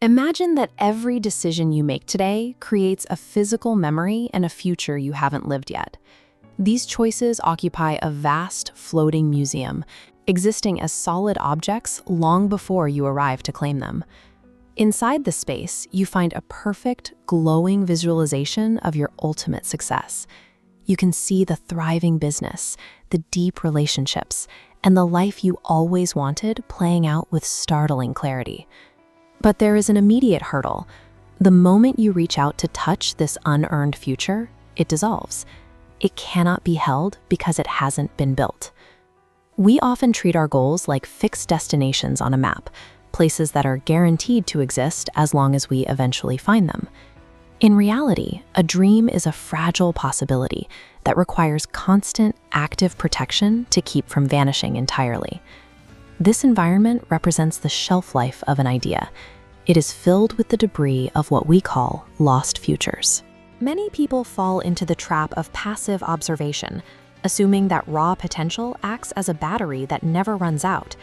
Imagine that every decision you make today creates a physical memory and a future you haven't lived yet. These choices occupy a vast, floating museum, existing as solid objects long before you arrive to claim them. Inside the space, you find a perfect, glowing visualization of your ultimate success. You can see the thriving business, the deep relationships, and the life you always wanted playing out with startling clarity. But there is an immediate hurdle. The moment you reach out to touch this unearned future, it dissolves. It cannot be held because it hasn't been built. We often treat our goals like fixed destinations on a map, places that are guaranteed to exist as long as we eventually find them. In reality, a dream is a fragile possibility that requires constant, active protection to keep from vanishing entirely. This environment represents the shelf life of an idea. It is filled with the debris of what we call lost futures. Many people fall into the trap of passive observation, assuming that raw potential acts as a battery that never runs out.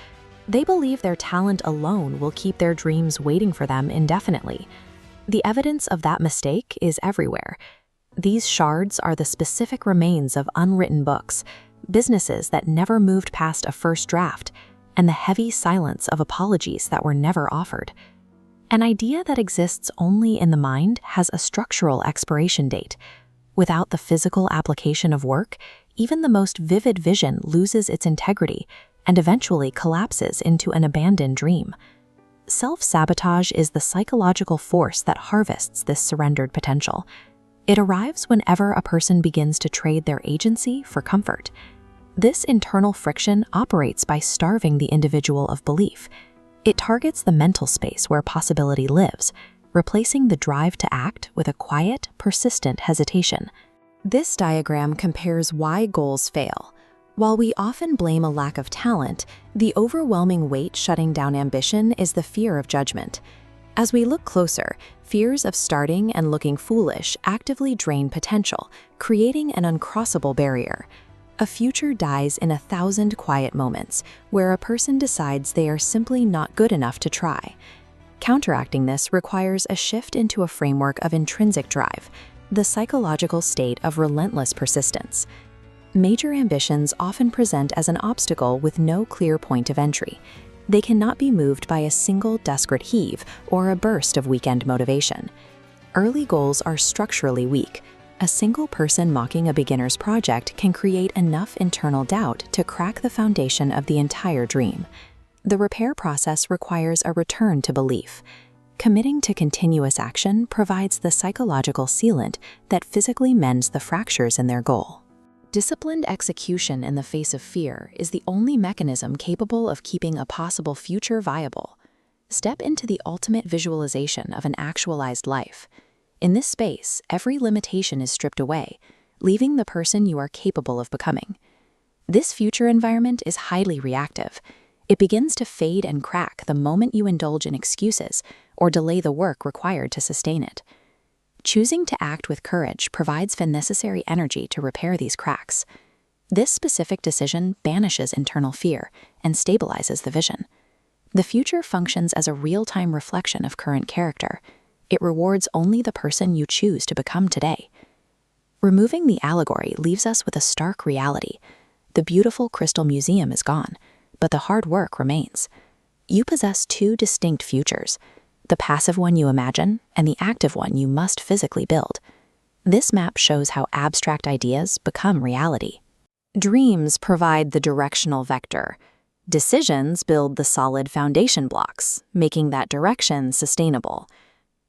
They believe their talent alone will keep their dreams waiting for them indefinitely. The evidence of that mistake is everywhere. These shards are the specific remains of unwritten books, businesses that never moved past a first draft, and the heavy silence of apologies that were never offered. An idea that exists only in the mind has a structural expiration date. Without the physical application of work, even the most vivid vision loses its integrity and eventually collapses into an abandoned dream. Self-sabotage is the psychological force that harvests this surrendered potential. It arrives whenever a person begins to trade their agency for comfort. This internal friction operates by starving the individual of belief. It targets the mental space where possibility lives, replacing the drive to act with a quiet, persistent hesitation. This diagram compares why goals fail. While we often blame a lack of talent, the overwhelming weight shutting down ambition is the fear of judgment. As we look closer, fears of starting and looking foolish actively drain potential, creating an uncrossable barrier. A future dies in 1,000 quiet moments, where a person decides they are simply not good enough to try. Counteracting this requires a shift into a framework of intrinsic drive, the psychological state of relentless persistence. Major ambitions often present as an obstacle with no clear point of entry. They cannot be moved by a single desperate heave or a burst of weekend motivation. Early goals are structurally weak. A single person mocking a beginner's project can create enough internal doubt to crack the foundation of the entire dream. The repair process requires a return to belief. Committing to continuous action provides the psychological sealant that physically mends the fractures in their goal. Disciplined execution in the face of fear is the only mechanism capable of keeping a possible future viable. Step into the ultimate visualization of an actualized life. In this space, every limitation is stripped away, leaving the person you are capable of becoming. This future environment is highly reactive. It begins to fade and crack the moment you indulge in excuses or delay the work required to sustain it. Choosing to act with courage provides the necessary energy to repair these cracks. This specific decision banishes internal fear and stabilizes the vision. The future functions as a real-time reflection of current character. It rewards only the person you choose to become today. Removing the allegory leaves us with a stark reality. The beautiful crystal museum is gone, but the hard work remains. You possess two distinct futures, the passive one you imagine and the active one you must physically build. This map shows how abstract ideas become reality. Dreams provide the directional vector. Decisions build the solid foundation blocks, making that direction sustainable.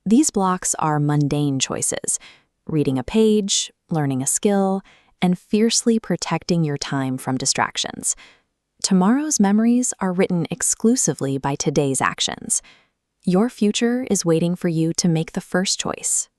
These blocks are mundane choices: reading a page, learning a skill, and fiercely protecting your time from distractions. Tomorrow's memories are written exclusively by today's actions. Your future is waiting for you to make the first choice.